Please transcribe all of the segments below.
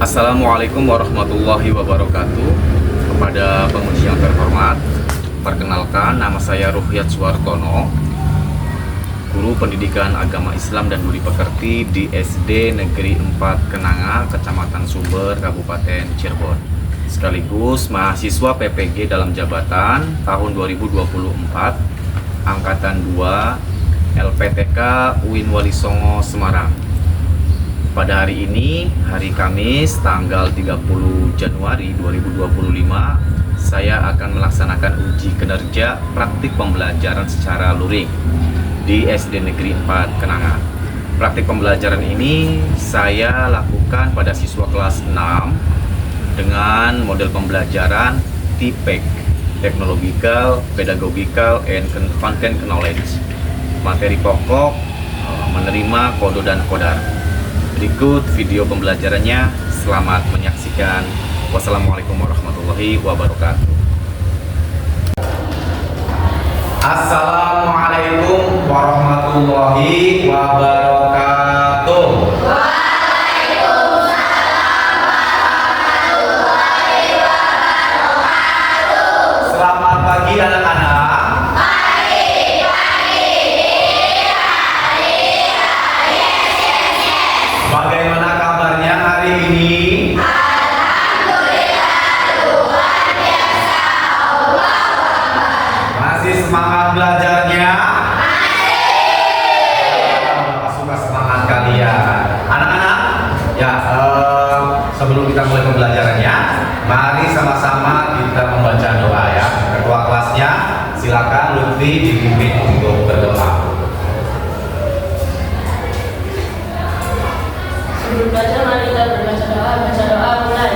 Assalamualaikum warahmatullahi wabarakatuh. Kepada penguji yang terhormat, perkenalkan nama saya Ruhyat Suwartono, Guru Pendidikan Agama Islam dan Budi Pekerti di SD Negeri 4 Kenanga, Kecamatan Sumber, Kabupaten Cirebon. Sekaligus mahasiswa PPG dalam jabatan tahun 2024, Angkatan 2, LPTK UIN Wali Songo, Semarang. Pada hari ini, hari Kamis, tanggal 30 Januari 2025, saya akan melaksanakan uji kinerja praktik pembelajaran secara luring di SD Negeri 4 Kenanga. Praktik pembelajaran ini saya lakukan pada siswa kelas 6 dengan model pembelajaran TPEC, Technological, Pedagogical, and Content Knowledge. Materi pokok menerima kodo dan kodar. Berikut video pembelajarannya. Selamat menyaksikan. Wassalamualaikum warahmatullahi wabarakatuh. Assalamualaikum warahmatullahi wabarakatuh. Selamat pagi anak-anak. Bagaimana kabarnya hari ini? Masih semangat belajarnya? Suka semangat kalian. Anak-anak, ya sebelum kita mulai pembelajarannya, mari sama-sama kita membaca doa ya. Ketua kelasnya, silakan Lutfi dipimpin untuk berdoa. Sebelum belajar, mari kita berbaca doa. Baca doa mulai.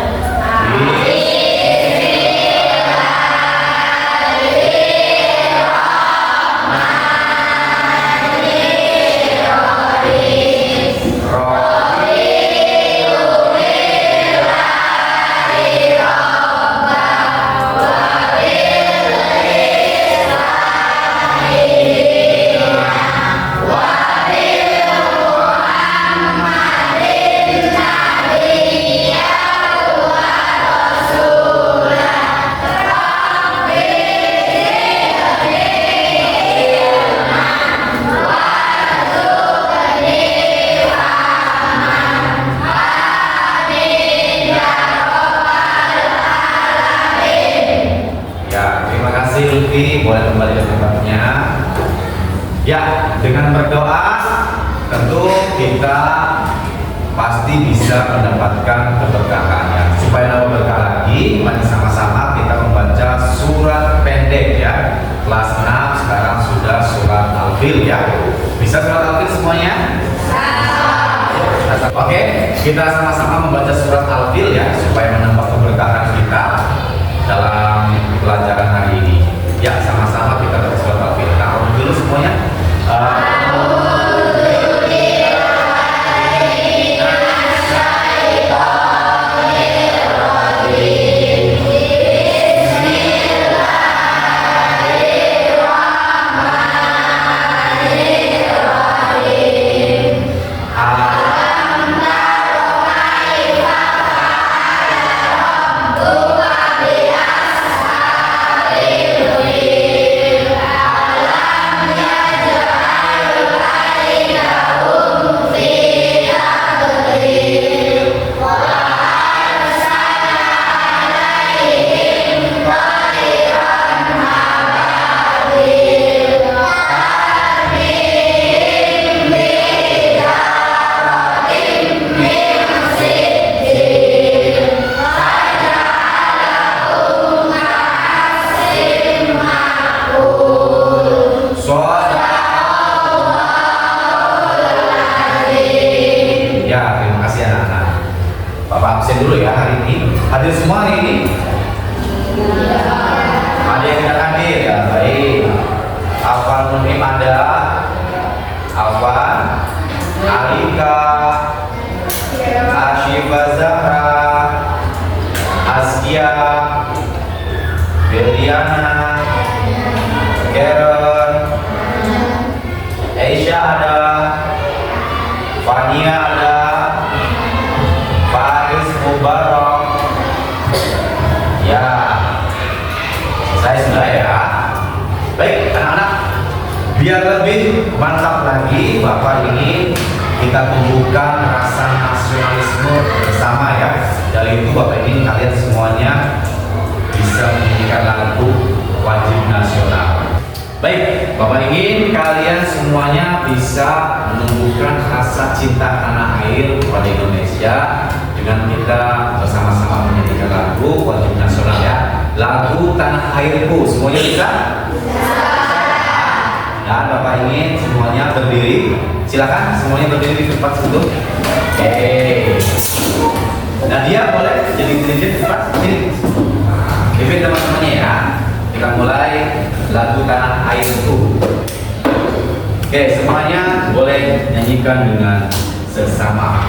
Boleh kembali ke tempatnya. Ya, dengan berdoa tentu kita pasti bisa mendapatkan keberkahan ya. Supaya lebih berkah lagi, mari sama-sama kita membaca surat pendek ya. Kelas 6 sekarang sudah surat Al-Fil ya. Bisa surat Al-Fil semuanya? Oke, kita sama-sama membaca surat Al-Fil ya, supaya menambah keberkahan kita dalam pelajaran hari ini. Ya, sama-sama kita baca surat Al-Fil. Kita dulu semuanya. Dulu ya hari ini. Hadir semua hari ini? Ada yang tidak hadir ya, baik. Afwan Munim ada, Afwan, Alika, Ashifa Zahra, Askia, Beliana, Karen, Aisyah ada, Fania ada, Faris mubarak. Ya, saya sudah ya. Baik, anak-anak, biar lebih mantap lagi, Bapak ingin kita tumbuhkan rasa nasionalisme bersama ya. Dari itu Bapak ingin kalian semuanya bisa menyanyikan lagu wajib nasional. Baik, Bapak ingin kalian semuanya bisa menumbuhkan rasa cinta tanah air kepada Indonesia dengan kita bersama-sama menyanyikan lagu wajib nasional ya. Lagu Tanah Airku, semuanya bisa? Dan Bapak ingin semuanya berdiri. Silakan semuanya berdiri di tempat duduk. Oke. Nadia boleh jadi sedikit cepat sini. Pimpin teman-temannya ya. Kita mulai lagu Tanah Airku. Oke, semuanya boleh nyanyikan dengan sesama.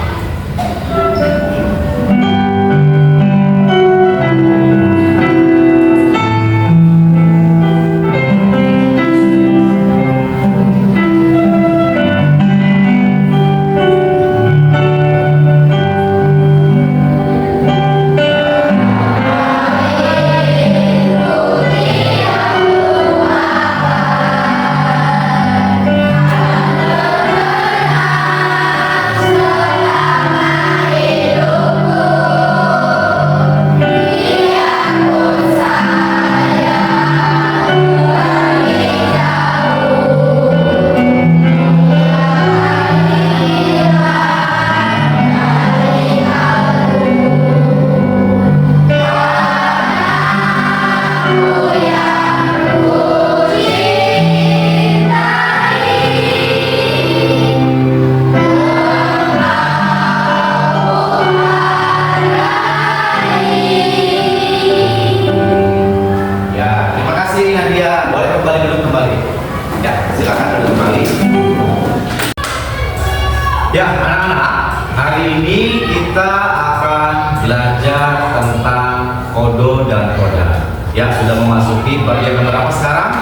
Ya, anak-anak, hari ini kita akan belajar tentang kodo dan koda. Ya, sudah memasuki bab yang berapa sekarang?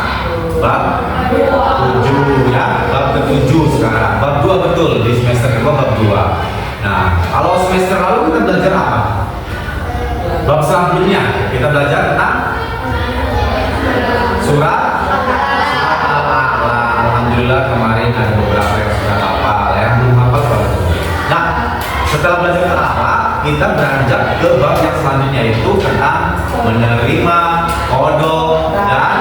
Bab 7 ya, bab ke-7 sekarang. Bab 2 betul, di semester kedua bab 2. Nah, kalau semester lalu kita belajar apa? Bab selanjutnya kita belajar tentang surat Al-A'la. Alhamdulillah kemarin ada beberapa yang sudah hafal ya, belum hafal baru. Nah, setelah belajar Al-A'la, kita beranjak ke bab yang selanjutnya itu tentang menerima kodo dan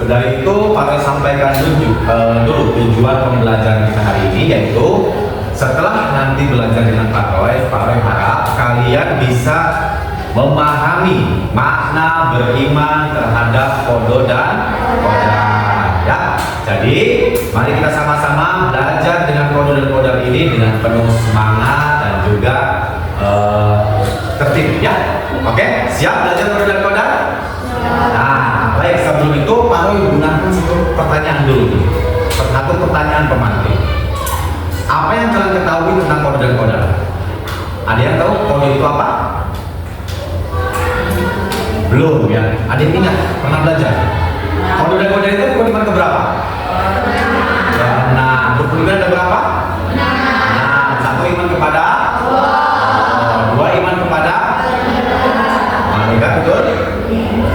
dari itu Pak sampaikan dulu tujuan pembelajaran kita hari ini, yaitu setelah nanti belajar dengan Pak Roy harap kalian bisa memahami makna beriman terhadap kodo dan koda ya. Jadi mari kita sama-sama belajar dengan kodo dan koda ini dengan penuh semangat dan juga tertib ya. Oke, siap belajar kodo dan koda? Nah, baik, sebelum itu Pak Roy gunakan satu pertanyaan dulu. Satu pertanyaan pemantik. Apa yang kalian ketahui tentang kodo dan koda? Ada yang tahu kodo itu apa? Belum ya? Ada yang ingat? Pernah belajar? Kodo dan koda itu beriman ke berapa? Nah, beriman ada berapa? Nah, satu iman kepada? Dua iman kepada? Malaikat, betul?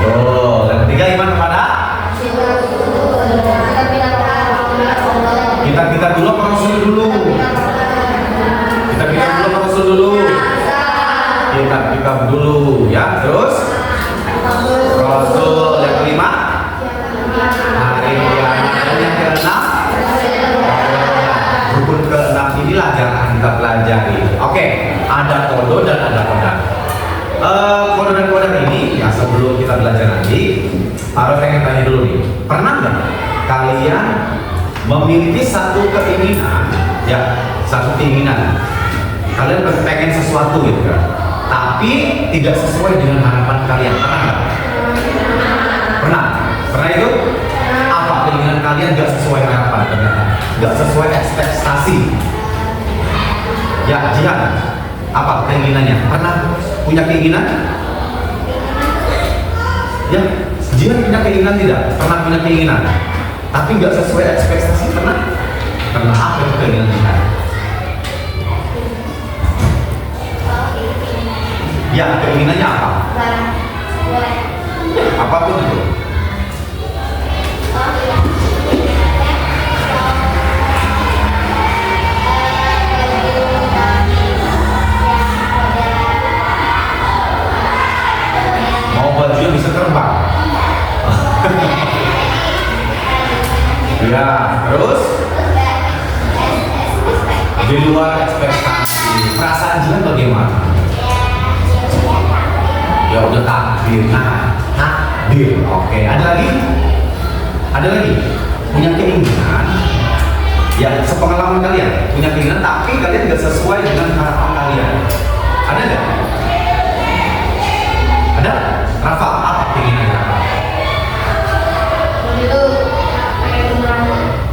Betul. Dan ketiga iman kepada? Kita dulu apa Rasul dulu? Kita dulu apa Rasul dulu? Kita dulu ya. Terus Rasul yang kelima, hari kiamat. Dan yang keenam, rukun keenam inilah yang akan kita pelajari. Oke, ada kodo dan ada koda. Kodo dan koda ini ya, sebelum kita belajar nanti, harus pengen tanya dulu nih, pernah nggak kalian memiliki satu keinginan ya, satu keinginan kalian pengen sesuatu gitu kan, tapi tidak sesuai dengan harapan kalian? Pernah nggak? Pernah itu? Apa keinginan kalian nggak sesuai harapan ternyata, nggak sesuai ekspektasi ya? Jihan, apa keinginannya? Pernah punya keinginan? Ya, Jihan punya keinginan tidak? Pernah punya keinginan tapi nggak sesuai ekspektasi? Pernah? Pernah. Apa itu keinginan Jihan? Ya, keinginannya apa? Apapun itu. Mau baju yang bisa terbang. Ya, terus di luar ekspektasi, perasaan Jihan bagaimana? Ya udah takdir, takdir. Oke, ada lagi? Ada lagi? Punya keinginan? Ya, sepengalaman kalian punya keinginan, tapi kalian nggak sesuai dengan harapan kalian. Ada nggak? Ada? Rafa, apa keinginan Rafa?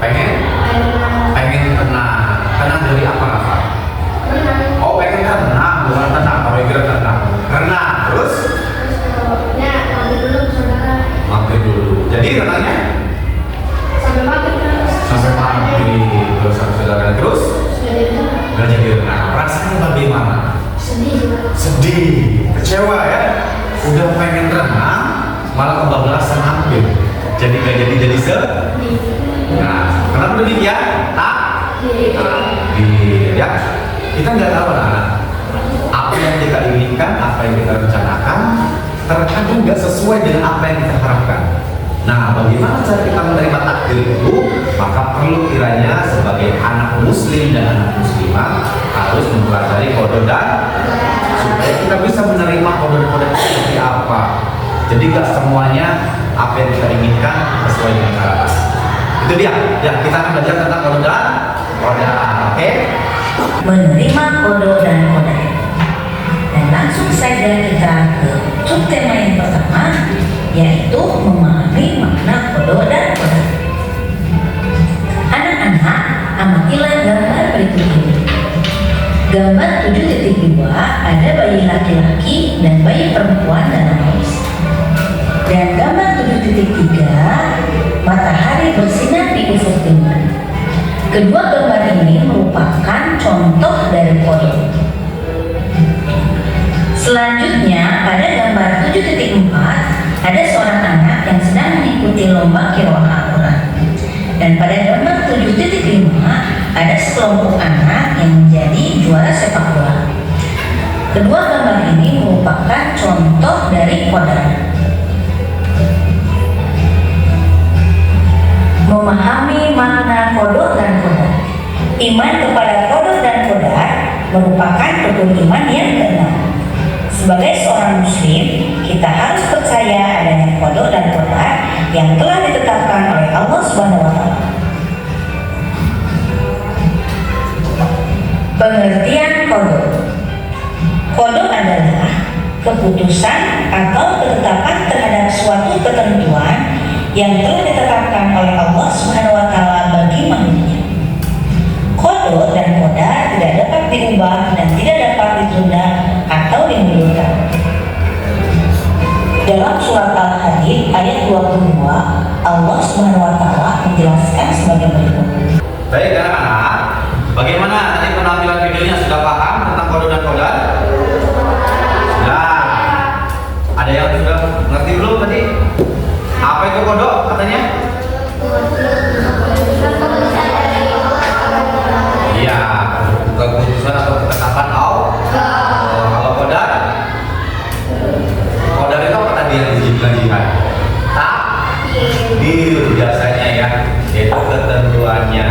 Pengen tenang dari apa Rafa? Oh, pengen tenang, bukan tenang. Kalau kira tenang, terus mampir dulu. Jadi tenangnya sampai maghrib, terus sampai saudara terus nggak jadi renang. Rasanya bagaimana? Sedih, kecewa ya. Udah pengen renang, malah kebablasan ambil. Jadi nggak jadi sedih. Nah, kenapa demikian? Ya, kita nggak tahu anak-anak. Apa yang kita inginkan, apa yang kita rencanakan, terkadang nggak sesuai dengan apa yang kita harapkan. Nah, bagaimana cara kita menerima takdir itu? Maka perlu kiranya sebagai anak muslim dan anak muslimah harus mempelajari qada dan supaya kita bisa menerima qada seperti apa. Jadi nggak semuanya apa yang kita inginkan sesuai dengan harapan. Itu dia. Ya, kita akan belajar tentang qada dan qadar. Oke? Menerima qada dan qadar. Dan langsung saja kita ke subtema yang pertama, yaitu memahami makna qada dan qadar. Anak-anak, amatilah gambar berikut ini. Gambar 7.2 ada bayi laki-laki dan bayi perempuan dalam garis. Dan gambar 7.3 matahari bersinar di ufuk timur. Kedua gambar ini merupakan contoh dari qada. Selanjutnya pada gambar 7.4 ada seorang anak yang sedang mengikuti lomba qiraah Al-Quran. Dan pada gambar 7.5 ada sekelompok anak yang menjadi juara sepak bola. Kedua gambar ini merupakan contoh dari qadar. Memahami makna qada dan qadar. Iman kepada qada dan qadar merupakan rukun iman yang keenam. Sebagai seorang muslim, kita harus percaya adanya qada dan qadar yang telah ditetapkan oleh Allah Subhanahu wa taala. Pengertian qada. Qada adalah keputusan atau ketetapan terhadap suatu ketentuan yang telah ditetapkan oleh Allah Subhanahu wa taala bagi manusia. Qada dan qadar tidak dapat diubah dan tidak dapat ditunda atau dimundurkan. Dalam surat Al-Hadid ayat 22, Allah Subhanahu wa taala menjelaskan sebagai berikut. Baik anak-anak, bagaimana tadi penampilan videonya, sudah paham tentang qada dan qadar? Nah, ada yang sudah ngerti belum tadi? Apa itu qada katanya? Iya, keputusan atau ketetapan Allah. Kalau qadar, qadar itu apa tadi yang dijelaskan Jihan? Takdir biasanya ya, itu ketentuannya.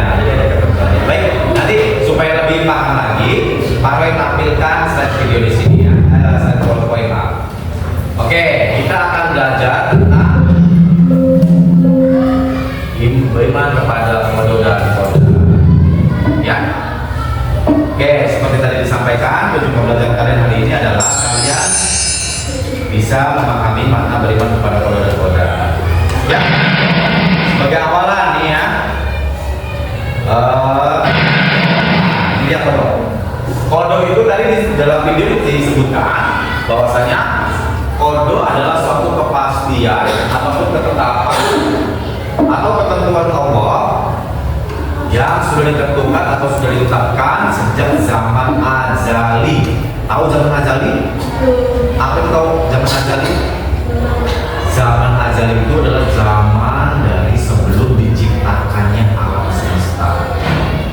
Baik, nanti supaya lebih paham lagi, Pak Roy tampilkan slide video di sini ya, slide PowerPoint. Oke, kita akan belajar tentang beriman kepada qada dan qadar. Ya. Oke, seperti tadi disampaikan, tujuan pembelajaran kalian hari ini adalah kalian bisa memahami makna beriman kepada qada dan qadar. Ya. Sebagai awalan nih ya. Ini dia qada. Qada itu tadi di dalam video disebutkan bahwasanya qada adalah suatu kepastian ataupun ketetapan atau ketentuan Allah yang sudah ditentukan atau sudah ditetapkan sejak zaman azali Tahu zaman azali? Apa itu tahu zaman azali? Zaman azali itu adalah zaman dari sebelum diciptakannya alam semesta.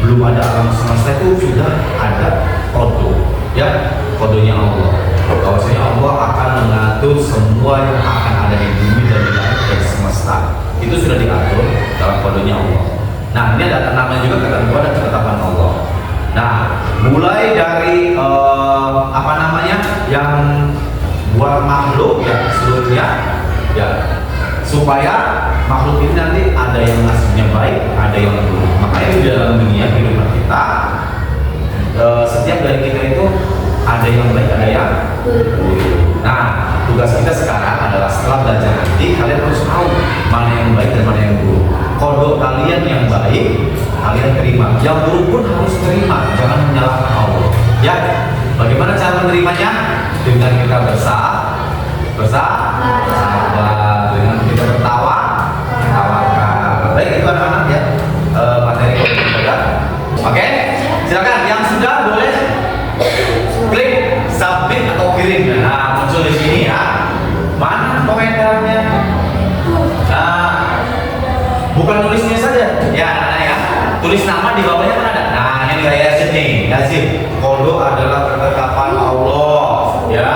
Belum ada alam semesta itu sudah ada kode, ya, kodenya Allah. Bahwasanya Allah akan mengatur semua yang akan ada di bumi dan di langit dan semesta. Itu sudah diatur dalam kodenya Allah. Nah, ini ada namanya juga ketentuan dan ketetapan Allah. Nah, mulai dari apa namanya yang buat makhluk ya seluruhnya, ya, supaya makhluk ini nanti ada yang nasibnya baik, ada yang buruk. Makanya di dalam dunia kehidupan kita, setiap dari kita itu ada yang baik, ada yang buruk. Nah, tugas kita sekarang adalah setelah belajar nanti kalian harus tahu mana yang baik dan mana yang buruk. Kode kalian yang baik kalian terima, yang buruk pun harus terima, jangan menyalahkan Allah. Ya, bagaimana cara menerimanya? Dengan kita bersahabat, dengan kita tertawa, tawakan. Baik, itu anak-anak ya, materi kita. Oke, silakan yang sudah boleh klik submit atau kirim. Nah, muncul di sini ya. Mana komentarnya? Nah, bukan tulisnya saja, ya, nah, ya. Tulis nama di bawahnya mana ada? Nah, ini kayak Yasin nih, Yasin. Kode adalah ketetapan Allah, ya.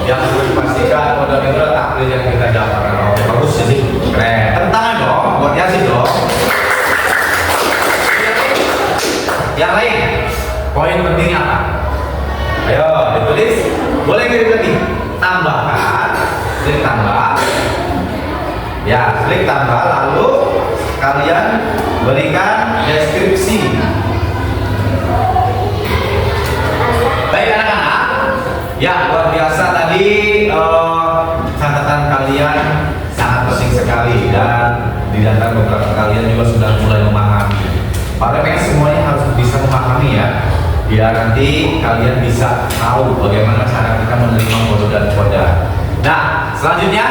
Yang perlu dipastikan kode itu adalah takdir yang kita dapatkan. Oke, bagus sih, keren. Tantangan dong, buat Yasin dong. Yang lain, poin pentingnya apa? Ayo, ditulis. Boleh kirim lagi. Tambahkan, klik tambah. Ya, klik tambah, lalu kalian berikan deskripsi. Baik anak-anak, ya luar biasa tadi catatan kalian sangat penting sekali dan di antara beberapa kalian juga sudah mulai memahami. Pada pengen semuanya harus bisa memahami ya, biar nanti kalian bisa tahu bagaimana cara kita menerima kode dan kode. Nah, selanjutnya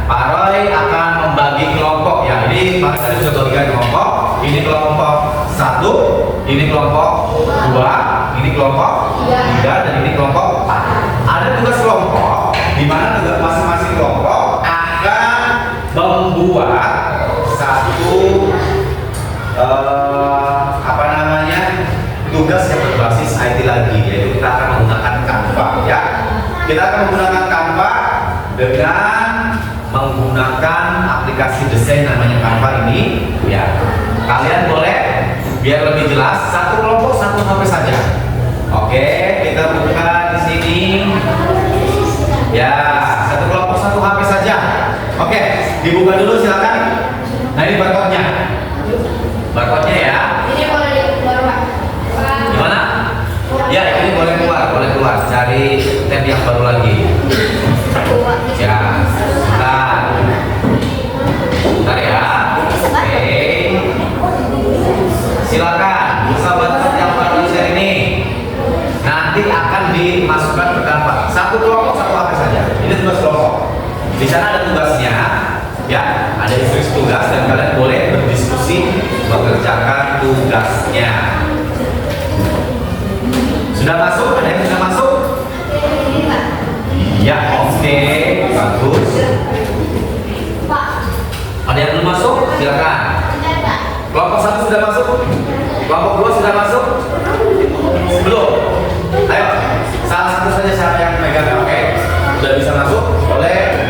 Pak Roy akan membagi kelompok ya. Ini Pak tadi sudah bagikan kelompok. Ini kelompok 1, ini kelompok 2, ini kelompok 3, dan ini kelompok 4. Ada tugas kelompok di mana juga masing-masing kelompok akan membuat satu apa namanya tugas yang berbasis IT lagi, yaitu kita akan menggunakan Canva ya. Kita akan menggunakan Canva dengan menggunakan aplikasi desain namanya Canva ini ya. Kalian boleh biar lebih jelas satu kelompok satu HP saja. Oke, kita buka di sini ya, satu kelompok satu HP saja. Oke, dibuka dulu silakan. Nah, ini barcode-nya. Barcode-nya ya. Ini boleh keluar, Pak. Gimana? Ya, ini boleh keluar. Cari tab yang baru lagi. Ya, bentar ya. Oke. Silakan, sahabat yang baru share ini nanti akan dimasukkan ke Canva. Satu kelompok satu HP saja. Ini tugas kelompok. Di sana ada tugasnya, ya, ada instruksi tugas dan kalian boleh berdiskusi mengerjakan tugasnya. Sudah masuk? Ada yang sudah masuk? Ya, oke, bagus. Ada yang belum masuk? Silakan. Kelompok 1 sudah masuk? Kelompok 2 sudah masuk? Belum? Ayo, salah satu saja siapa yang megang, oke? Sudah bisa masuk? Boleh.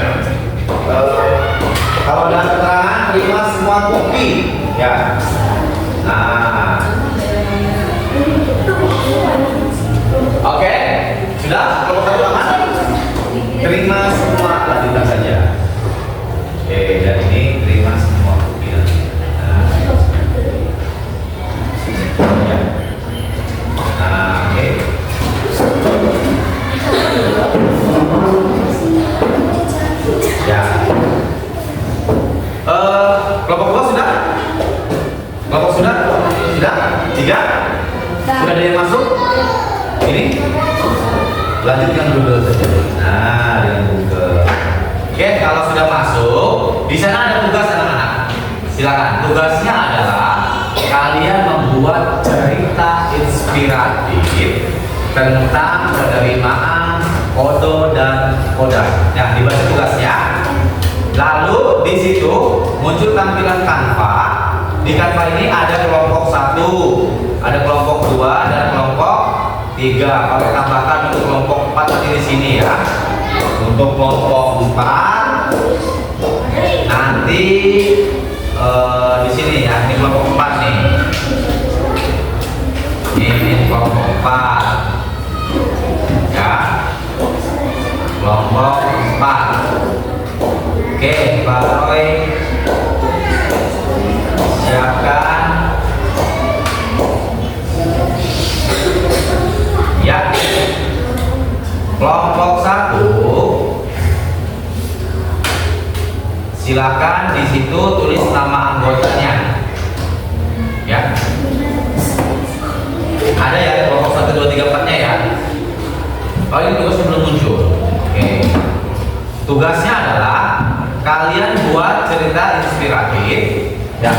Kalau dalam keterangan terima semua kopi, ya. Nah, oke, sudah? Kelompok 1 aman? Terima semua, lanjutkan saja. Oke, dan ini terima semua kopi. Nah, ya. Nah, oke. Ya. Kelompok 2 sudah? Kelompok sudah? Sudah? 3? Sudah ada yang masuk? Ini? Lanjutkan Google saja. Nah, dengan Google. Oke, kalau sudah masuk, di sana ada tugas anak-anak. Silakan. Tugasnya adalah kalian membuat cerita inspiratif tentang penerimaan, kodo dan koda. Nah, dibaca tugasnya. Lalu di situ muncul tampilan Canva. Di Canva ini ada kelompok 1, ada kelompok 2 dan kelompok 3. Kalau tambahkan untuk kelompok 4 nanti di sini ya. Untuk kelompok 4 nanti di sini ya. Ini kelompok 4 nih. Ini kelompok 4 ya, kelompok 4. Oke, Pak Roy siapkan ya. Kelompok 1 silakan di situ tulis nama anggotanya ya. Ada ya kelompok 1, 2, 3, 4 nya ya. Oh, ini tugasnya belum muncul. Oke. Tugasnya adalah kalian buat cerita inspiratif ya.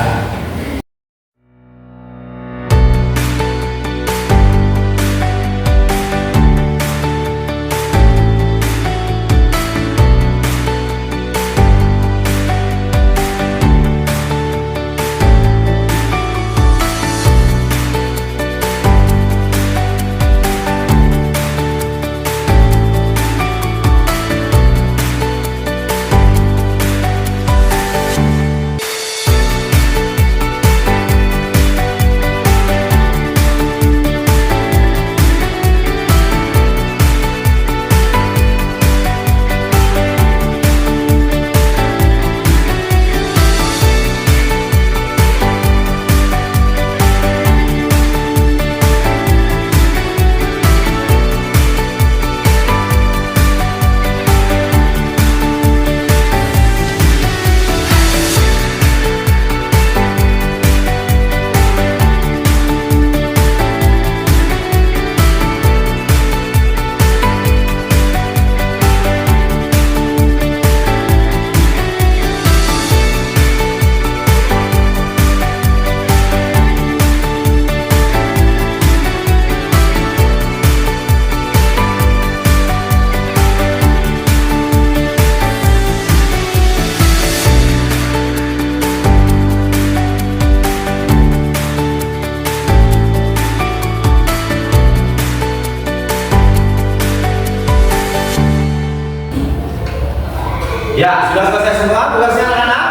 Ya, sudah selesai semua tugasnya anak-anak?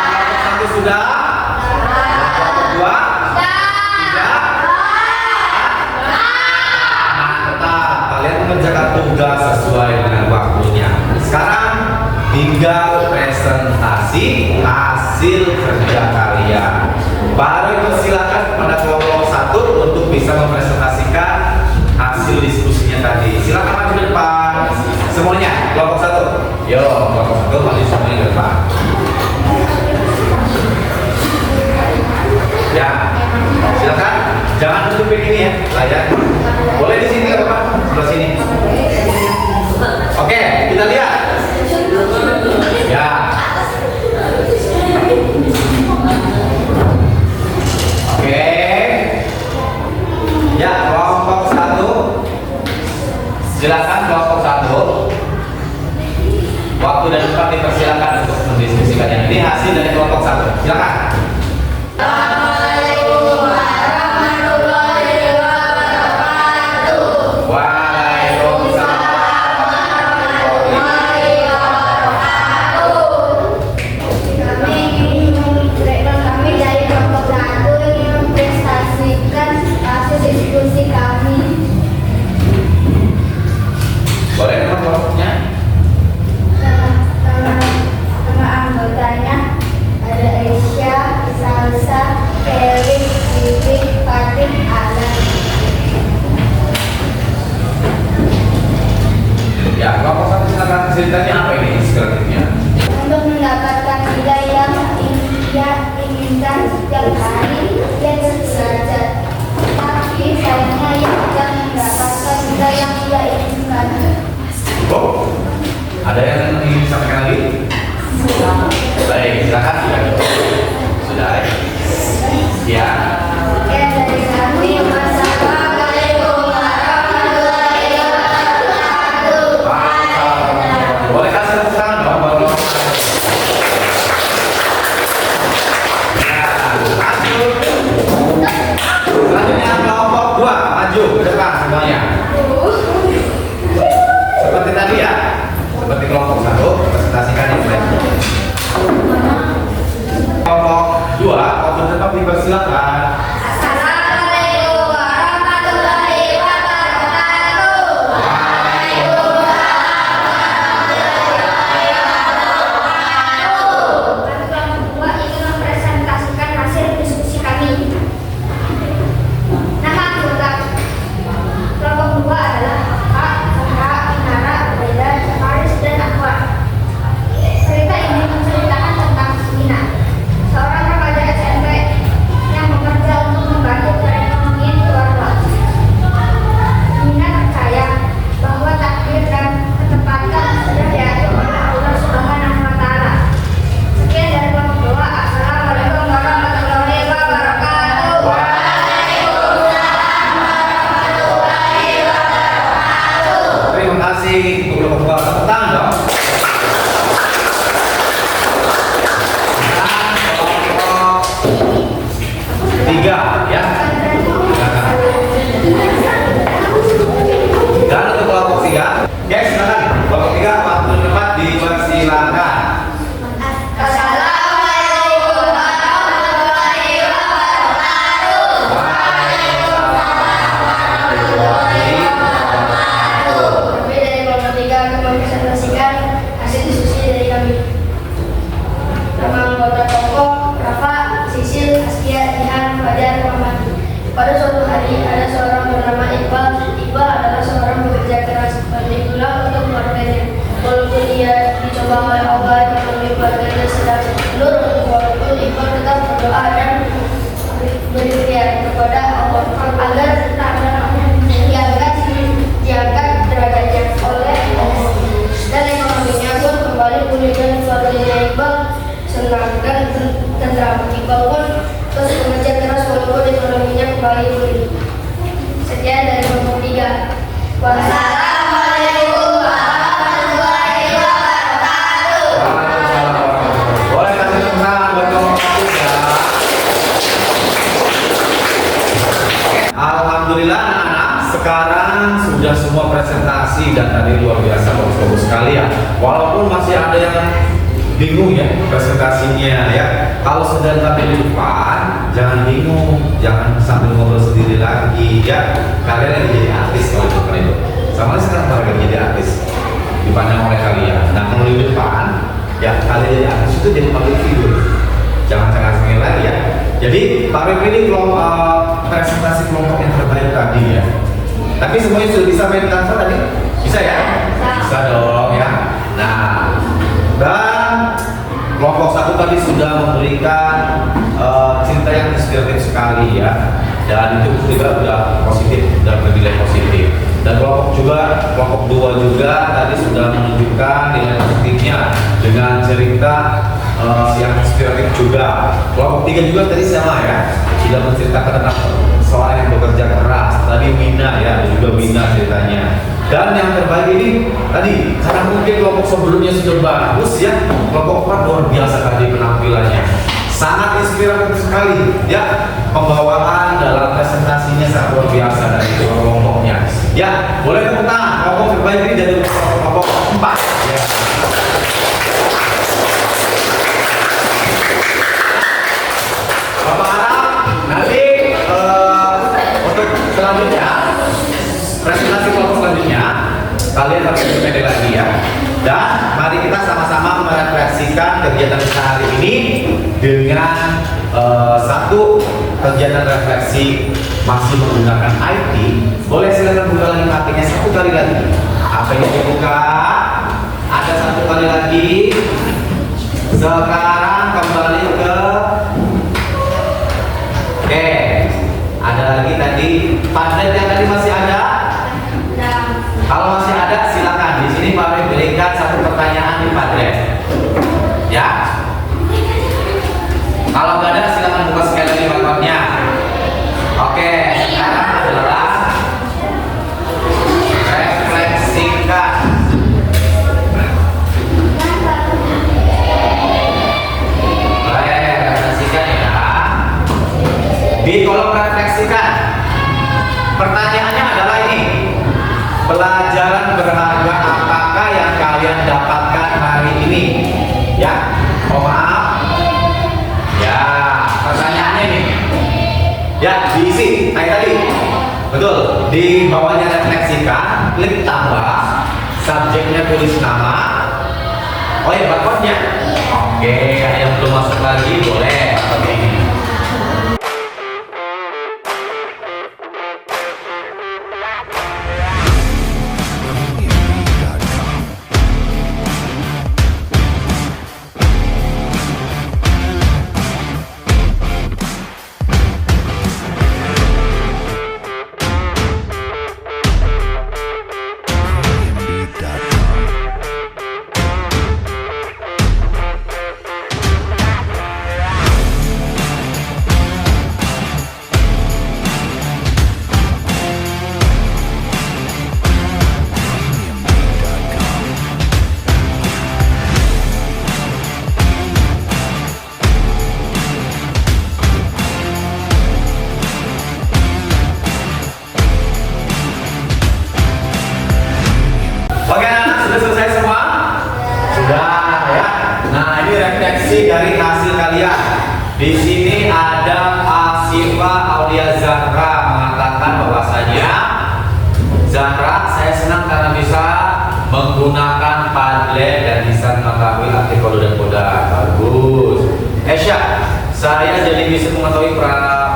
Kelompok 1 sudah? Kelompok 2? 3? Mantap, kalian mengerjakan tugas sesuai dengan waktunya. Sekarang tinggal presentasi hasil kerja kalian. Baru silakan kepada kelompok 1 untuk bisa mempresentasikan hasil diskusinya tadi. Silakan maju ke depan. Semuanya, kelompok 1. Yo, kelompok 1 maju semuanya ke depan. Ya, silakan. Jangan tutupin ini ya, layar. Boleh di sini nggak apa-apa, sebelah sini. Oke, kita lihat. Ya. Oke. Ya, kelompok 1. Silakan kelompok 1. Waktu dan tempat dipersilakan untuk mendiskusikan yang ini hasil dari kelompok 1. Silakan. Assalamualaikum warahmatullahi wabarakatuh. Waalaikumsalam warahmatullahi wabarakatuh. Kami dari kelompok 1 ingin mempresentasikan hasil diskusi kami. Boleh nama kelompoknya? Nama anggotanya ada Aisyah, Salsa, Kevin, Vivi, Fatin, Alan. Ya, kelompok 1 silakan ceritanya apa ini inspiratifnya? Untuk mendapatkan nilai yang ia inginkan setiap hari, ia terus belajar. Tapi sayangnya ia tidak mendapatkan nilai yang ia inginkan. Oh, ada yang ingin disampaikan lagi? Baik, silakan. Sudah. Ya. Dari kami, wassalamualaikum warahmatullahi kasih untuk kelompok tepuk tangan dong. Dan kelompok 3 ya. Dan untuk kelompok 3, guys silakan. Kelompok 3 waktu tempat dipersilakan. Assalamualaikum warahmatullahi wabarakatuh. Kami dari kelompok 3 akan mempresentasikan hasil diskusi dari kami. Nama anggota kelompok Rafa, Sisil, Askia, Ihan, Fajar, Muhammad. Pada suatu hari ada seorang bernama Iqbal. Iqbal adalah seorang pekerja keras, pandai pula untuk keluarganya. Walaupun ia dicoba oleh Allah yang memenuhi keluarganya sedang menurun, walaupun Iqbal tetap berdoa dan berikhtiar kepada Allah agar diangkat derajatnya oleh Allah. Dan ekonominya pun kembali pulih dan keluarganya Iqbal senang dan tentram. Iqbal pun terus bekerja keras walaupun ekonominya kembali pulih. Sekian dari kelompok 3. Wassalamualaikum warahmatullahi wabarakatuh. Boleh kasih tepuk tangan buat kelompok 3. Alhamdulillah anak-anak, sekarang sudah semua presentasi dan tadi luar biasa bagus-bagus sekali ya. Walaupun masih ada yang bingung ya presentasinya ya. Kalau sedang tampil di depan, jangan bingung, jangan sambil ngobrol sendiri lagi ya. Kalian lagi jadi artis kalau di depan itu. Sama sekarang kalian jadi artis dipandang oleh kalian. Nah kalau di depan, ya kalian jadi artis itu jadi public figure. Jangan cengar-cengir lagi ya. Jadi Pak Rep ini presentasi kelompok yang terbaik tadi ya. Tapi semuanya sudah bisa main dansa tadi? Bisa ya? Bisa dong ya. Nah, dan kelompok 1 tadi sudah memberikan cinta yang inspiratif sekali ya. Dan itu juga sudah positif dan bernilai positif. Dan kelompok 2 juga tadi sudah menunjukkan nilai positifnya dengan cerita yang inspiratif juga. Kelompok 3 juga tadi sama ya, sudah menceritakan tentang seorang yang bekerja keras. Tadi Mina ya, juga Mina ceritanya. Dan yang terbaik ini tadi, karena mungkin kelompok sebelumnya sudah bagus ya, kelompok 4 luar biasa tadi penampilannya. Sangat inspiratif sekali ya, pembawaan dalam presentasinya sangat luar biasa dari kelompoknya. Ya, boleh tepuk tangan. Kelompok terbaik ini dari kelompok 4 ya. Bapak harap nanti untuk selanjutnya presentasi kelompok selanjutnya kalian harus berpede lagi ya. Dan mari kita sama-sama merefleksikan kegiatan kita hari ini dengan satu kegiatan refleksi masih menggunakan IT. Boleh silakan buka lagi HP-nya 1 kali lagi. HP-nya dibuka. Ada 1 kali lagi. Sekarang kembali ke Oke, ada lagi tadi Padlet yang tadi masih ada? Kalau masih ada silakan. Di sini Pak Rep berikan 1 pertanyaan di Padlet. Ya. Kalau nggak ada silakan buka sekali lagi papernya. Oke, sekarang adalah refleksikan. Refleksikan ya. Di kolom refleksikan. Pertanyaannya adalah ini. Pelajaran berharga apakah yang kalian dapatkan hari ini? Ya, oh maaf. Ya, pertanyaannya ini. Ya, diisi kayak tadi. Betul. Di bawahnya refleksikan, klik tambah, subjeknya tulis nama. Oh ya, barcode-nya. Oke, yang belum masuk lagi boleh. Oke. prediksi dari hasil kalian. Di sini ada Asifa Aulia Zahra mengatakan bahwasanya Zahra, saya senang karena bisa menggunakan Padlet dan bisa mengetahui arti kode dan koda. Bagus. Esya, saya jadi bisa mengetahui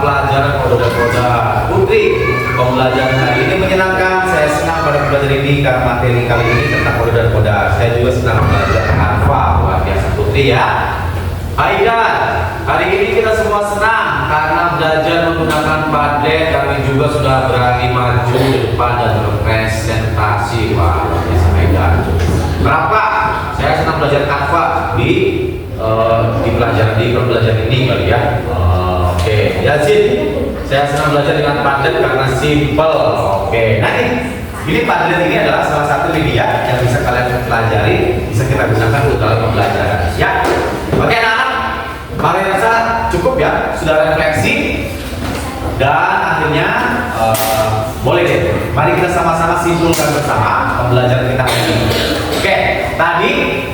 pelajaran kode dan koda. Putri, pembelajaran hari ini menyenangkan. Saya senang pada pembelajaran ini karena materi kali ini tentang kode dan koda. Saya juga senang belajar Canva. Luar biasa Putri ya. Haidar, hari ini kita semua senang karena belajar menggunakan Padlet. Kami juga sudah berani maju di depan dan berpresentasi. Wah, luar biasa Haidar. Berapa? Saya senang belajar Canva di pembelajaran ini kali ya. Oke, Yazid, saya senang belajar dengan Padlet karena simple. Oke, nah ini Padlet ini adalah salah satu media yang bisa kalian pelajari, bisa kita gunakan untuk dalam pembelajaran. Ya, oke anak-anak, mari rasa cukup ya, sudah refleksi dan akhirnya boleh deh. Mari kita sama-sama simpulkan bersama pembelajaran kita hari ini. Oke, tadi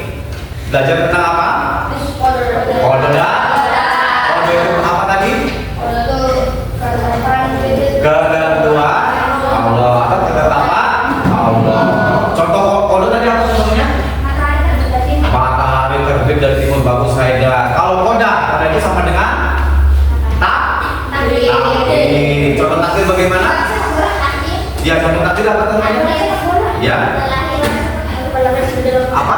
belajar tentang apa? Kode itu apa tadi? Ketentuan Allah atau ketetapan Allah. Contoh kode tadi apa contohnya? Matahari terbit dari timur. Bagus Haidar. Kalau koda itu sama dengan takdir. Contoh takdir bagaimana? Ya, contoh takdir apa namanya? Ya. Apa?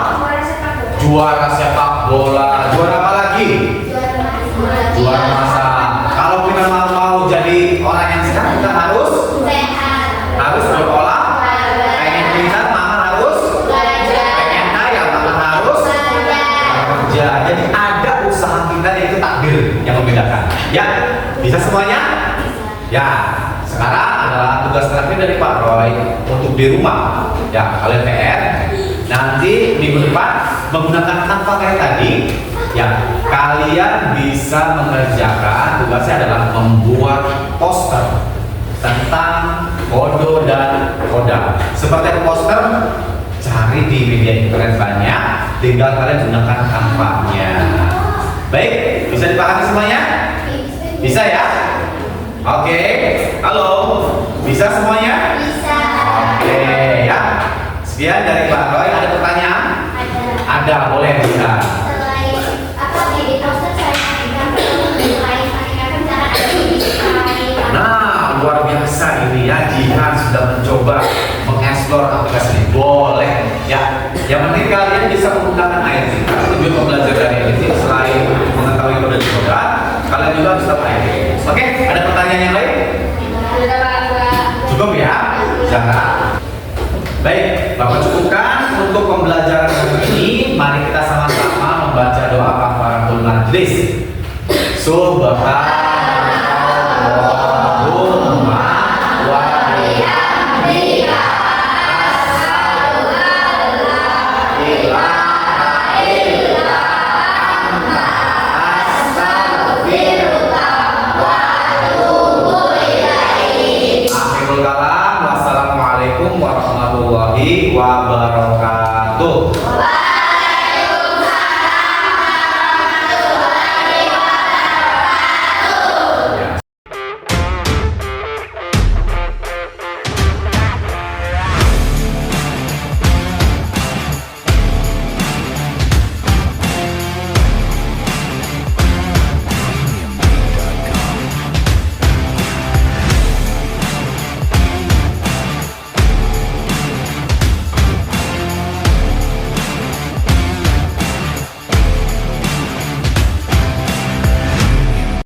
Juara sepak bola. Juara apa lagi? Juara masa. Kalau kita mau jadi orang yang sehat, kita harus bersekolah. Pengen pintar, mama harus pengen kaya, mama harus kerja. Jadi ada usaha kita yaitu takdir yang membedakan. Ya, bisa semuanya? Ya. Sekarang adalah tugas terakhir dari Pak Roy untuk di rumah. Ya, kalian PR. Nanti minggu depan menggunakan Canva kayak tadi, ya kalian bisa mengerjakan tugasnya adalah membuat poster tentang kode dan koda. Seperti poster, cari di media internet banyak, tinggal kalian gunakan Canva-nya. Baik, bisa dipahami semuanya? Bisa ya? Oke, halo, bisa semuanya? Bisa. Oke, ya. Sekian dari Pak Roy, ada pertanyaan? Ada, boleh bisa. Selain apa di poster saya akan selain akan cara Nah, luar biasa ini ya, Jihan sudah mencoba mengeksplor aplikasi ini. Boleh, ya. Yang penting kalian bisa menggunakan IT. Tujuan pembelajaran ini selain mengetahui kode dan koda, kalian juga bisa IT. Oke, ada pertanyaan yang lain? Cukup ya? Jangan. Baik, Bapak cukupkan untuk pembelajaran hari ini. Mari kita sama-sama membaca doa kafaratul majlis. Subhanallahumma wa bihamdika asyhadu an la ilaha illa anta astaghfiruka wa atubu ilaik. Akhirul kalam, wassalamualaikum warahmatullahi wabarakatuh.